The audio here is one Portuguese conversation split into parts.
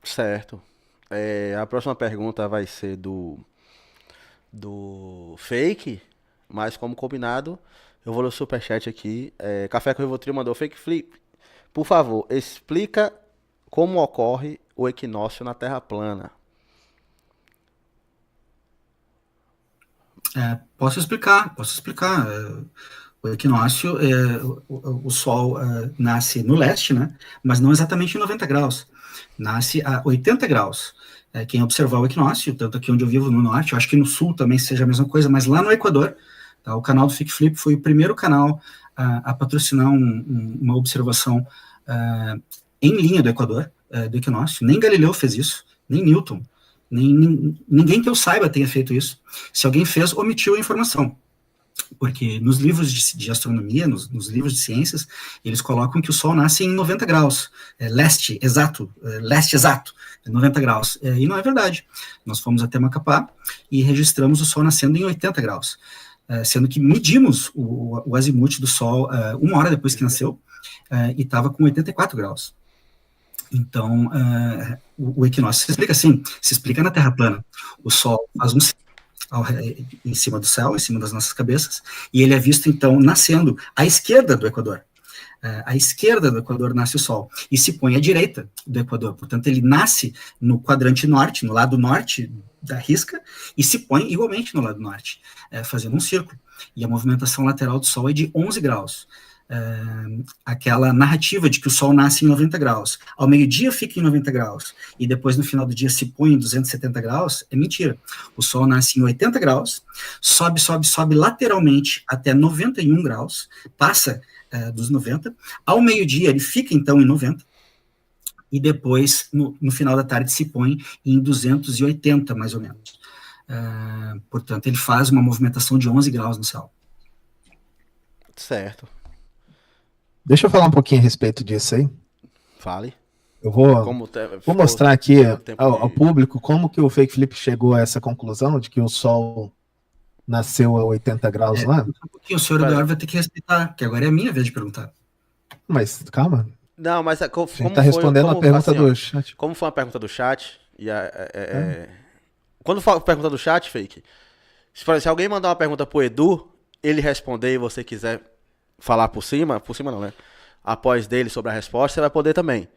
Certo. A próxima pergunta vai ser do Fake, mas como combinado, eu vou ler o superchat aqui. Café com Rivotril mandou Fake Flip. Por favor, explica como ocorre o equinócio na Terra plana. Posso explicar, posso explicar. O equinócio, o Sol nasce no leste, né? Mas não exatamente em 90 graus. Nasce a 80 graus. Quem observar o equinócio, tanto aqui onde eu vivo no norte, eu acho que no sul também seja a mesma coisa, mas lá no Equador, tá, o canal do Fique Flip foi o primeiro canal a patrocinar uma observação em linha do Equador, do equinócio. Nem Galileu fez isso, nem Newton. Ninguém que eu saiba tenha feito isso. Se alguém fez, omitiu a informação. Porque nos livros de astronomia, nos livros de ciências, eles colocam que o Sol nasce em 90 graus, leste exato, 90 graus. E não é verdade. Nós fomos até Macapá e registramos o Sol nascendo em 80 graus. Sendo que medimos o azimuth do Sol uma hora depois que nasceu e estava com 84 graus. Então, o equinócio se explica assim, se explica na Terra plana. O Sol faz um em cima do céu, em cima das nossas cabeças, e ele é visto, então, nascendo à esquerda do Equador. À esquerda do Equador nasce o Sol, e se põe à direita do Equador. Portanto, ele nasce no quadrante norte, no lado norte da risca, e se põe igualmente no lado norte, fazendo um círculo. E a movimentação lateral do Sol é de 11 graus. Aquela narrativa de que o Sol nasce em 90 graus, ao meio-dia fica em 90 graus, e depois no final do dia se põe em 270 graus, é mentira. O Sol nasce em 80 graus, sobe lateralmente até 91 graus, passa dos 90, ao meio-dia ele fica então em 90, e depois, no final da tarde, se põe em 280, mais ou menos. Portanto, ele faz uma movimentação de 11 graus no céu. Certo. Deixa eu falar um pouquinho a respeito disso aí. Fale. Eu vou, Como vou ficou mostrar aqui tendo tempo ao de. público como que o Fake Flip chegou a essa conclusão de que o Sol nasceu a 80 graus lá. Um pouquinho, o senhor Pera. Eduardo vai ter que respeitar, que agora é a minha vez de perguntar. Mas calma, Não, mas a gente como está foi. respondendo a Como, pergunta assim, ó. do chat. Como foi uma pergunta do chat. Tá? Quando for pergunta do chat, Fake. Se alguém mandar uma pergunta pro Edu, ele responder e você quiser falar por cima não, né? Após dele sobre a resposta, você vai poder também.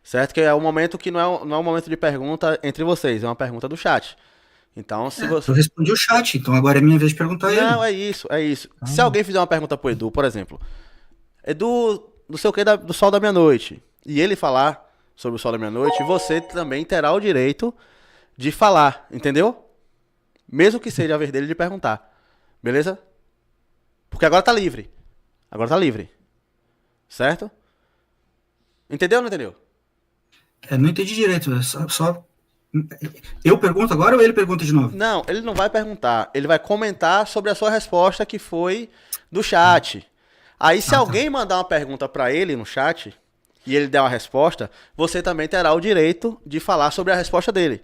Certo? Que é um momento que não é um momento de pergunta entre vocês, é uma pergunta do chat. Então, se você. Eu respondi o chat, então agora é minha vez de perguntar a Não, ele. é isso, é isso. Se Calma. alguém fizer uma pergunta pro Edu, por exemplo, Edu, não sei o que, do Sol da Meia-Noite, e ele falar sobre o Sol da Meia-Noite, você também terá o direito de falar, entendeu? Mesmo que seja a vez dele de perguntar. Beleza? Porque agora tá livre. Agora tá livre. Certo? Entendeu ou não entendeu? Não entendi direito, só. Eu pergunto agora ou ele pergunta de novo? Não, ele não vai perguntar. Ele vai comentar sobre a sua resposta que foi do chat. Aí, se Tá. alguém mandar uma pergunta pra ele no chat e ele der uma resposta, você também terá o direito de falar sobre a resposta dele.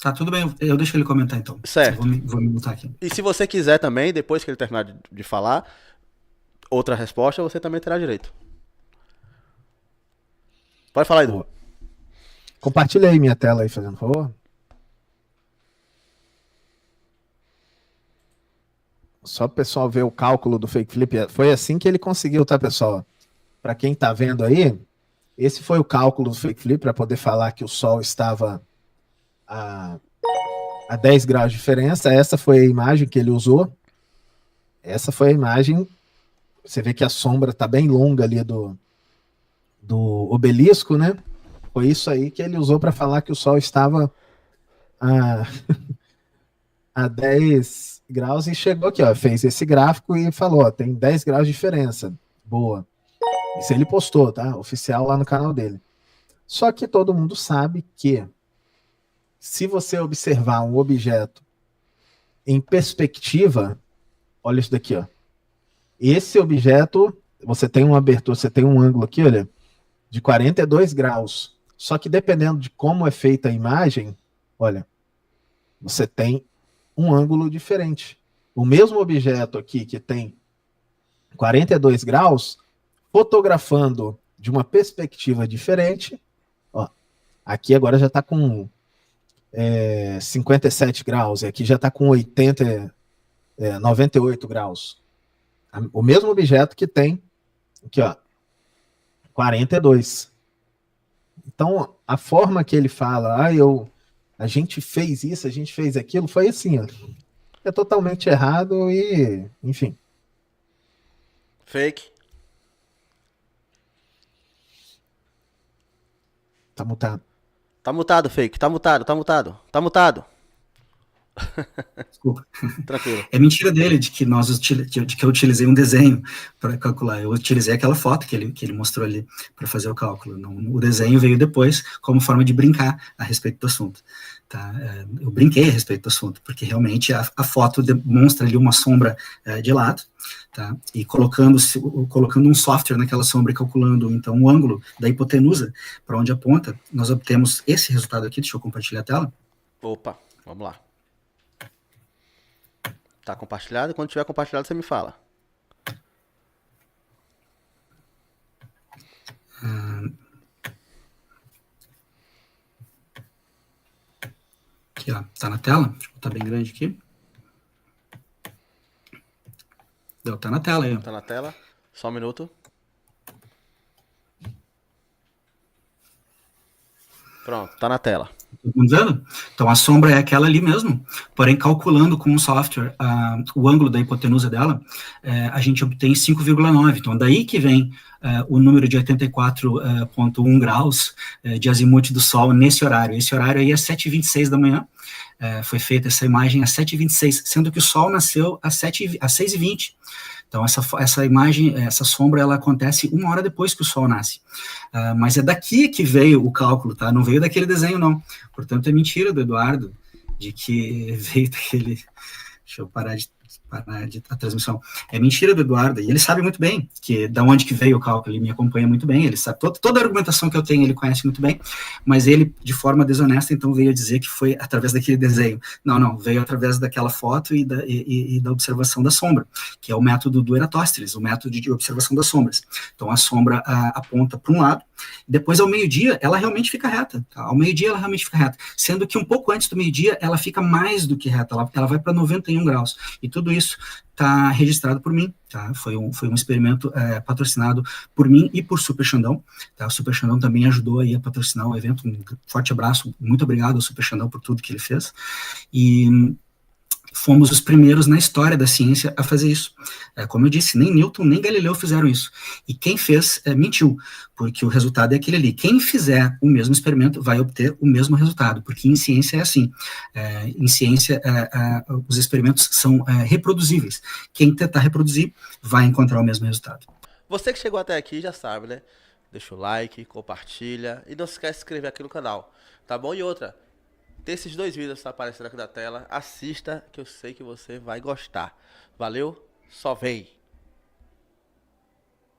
Tá, tudo bem, eu deixo ele comentar então. Eu Certo? vou me botar aqui. E se você quiser também, depois que ele terminar de falar, outra resposta, você também terá direito. Pode falar, Edu. Boa. Compartilha aí minha tela aí, fazendo favor. Só o pessoal ver o cálculo do Fake Flip. Foi assim que ele conseguiu, tá, pessoal? Para quem tá vendo aí, esse foi o cálculo do Fake Flip para poder falar que o Sol estava a 10 graus de diferença. Essa foi a imagem que ele usou. Essa foi a imagem. Você vê que a sombra tá bem longa ali do obelisco, né? Foi isso aí que ele usou para falar que o Sol estava a, a 10 graus e chegou aqui, ó, fez esse gráfico e falou, ó, tem 10 graus de diferença. Boa. Isso ele postou, tá? Oficial lá no canal dele. Só que todo mundo sabe que se você observar um objeto em perspectiva, olha isso daqui, ó. Esse objeto, você tem uma abertura, você tem um ângulo aqui, olha, de 42 graus. Só que dependendo de como é feita a imagem, olha, você tem um ângulo diferente. O mesmo objeto aqui que tem 42 graus, fotografando de uma perspectiva diferente, ó, Aqui agora já está com 57 graus, e aqui já está com 98 graus. O mesmo objeto que tem aqui, ó, 42. Então, a forma que ele fala, a gente fez isso, a gente fez aquilo, foi assim, ó. É totalmente errado e, enfim. Fake. Tá mutado. Tá mutado, fake. Tá mutado, tá mutado. Tá mutado. Desculpa. Tranquilo. É mentira dele de que eu utilizei um desenho para calcular. Eu utilizei aquela foto que ele mostrou ali para fazer o cálculo. Não, o desenho veio depois como forma de brincar a respeito do assunto. Tá? Eu brinquei a respeito do assunto, porque realmente a foto demonstra ali uma sombra de lado, tá? E colocando um software naquela sombra e calculando então o ângulo da hipotenusa para onde aponta, nós obtemos esse resultado aqui. Deixa eu compartilhar a tela. Opa, vamos lá. Tá compartilhado? Quando tiver compartilhado, você me fala. Aqui, ó, tá na tela? Deixa eu botar bem grande aqui. Tá na tela aí, ó. Tá na tela. Só um minuto. Pronto, tá na tela. Todo mundo vendo? Então a sombra é aquela ali mesmo, porém calculando com o software o ângulo da hipotenusa dela, a gente obtém 5,9. Então daí que vem o número de 84,1 graus de azimuth do Sol nesse horário. Esse horário aí é 7h26 da manhã. Foi feita essa imagem às 7h26, sendo que o Sol nasceu às 6h20. Então, essa imagem, essa sombra, ela acontece 1 hora depois que o Sol nasce. Mas é daqui que veio o cálculo, tá? Não veio daquele desenho, não. Portanto, é mentira do Eduardo de que veio daquele... Deixa eu parar a transmissão. É mentira do Eduardo, e ele sabe muito bem que da onde que veio o cálculo, ele me acompanha muito bem, ele sabe toda a argumentação que eu tenho, ele conhece muito bem, mas ele, de forma desonesta, então veio dizer que foi através daquele desenho. Não, veio através daquela foto e da observação da sombra, que é o método do Eratóstenes, o método de observação das sombras. Então a sombra aponta para um lado, depois ao meio-dia ela realmente fica reta, tá? Ao meio-dia ela realmente fica reta, sendo que um pouco antes do meio-dia ela fica mais do que reta, ela vai para 91 graus, e tudo isso está registrado por mim, tá? Foi um experimento patrocinado por mim e por Super Xandão, tá? O Super Xandão também ajudou aí a patrocinar o evento. Um forte abraço, muito obrigado ao Super Xandão por tudo que ele fez, e fomos os primeiros na história da ciência a fazer isso. Como eu disse, nem Newton nem Galileu fizeram isso. E quem fez mentiu, porque o resultado é aquele ali. Quem fizer o mesmo experimento vai obter o mesmo resultado, porque em ciência é assim. Em ciência, os experimentos são reproduzíveis. Quem tentar reproduzir vai encontrar o mesmo resultado. Você que chegou até aqui já sabe, né? Deixa o like, compartilha e não se esquece de se inscrever aqui no canal, tá bom? E outra, tem esses 2 vídeos que tá aparecendo aqui na tela, assista que eu sei que você vai gostar. Valeu? Só vem!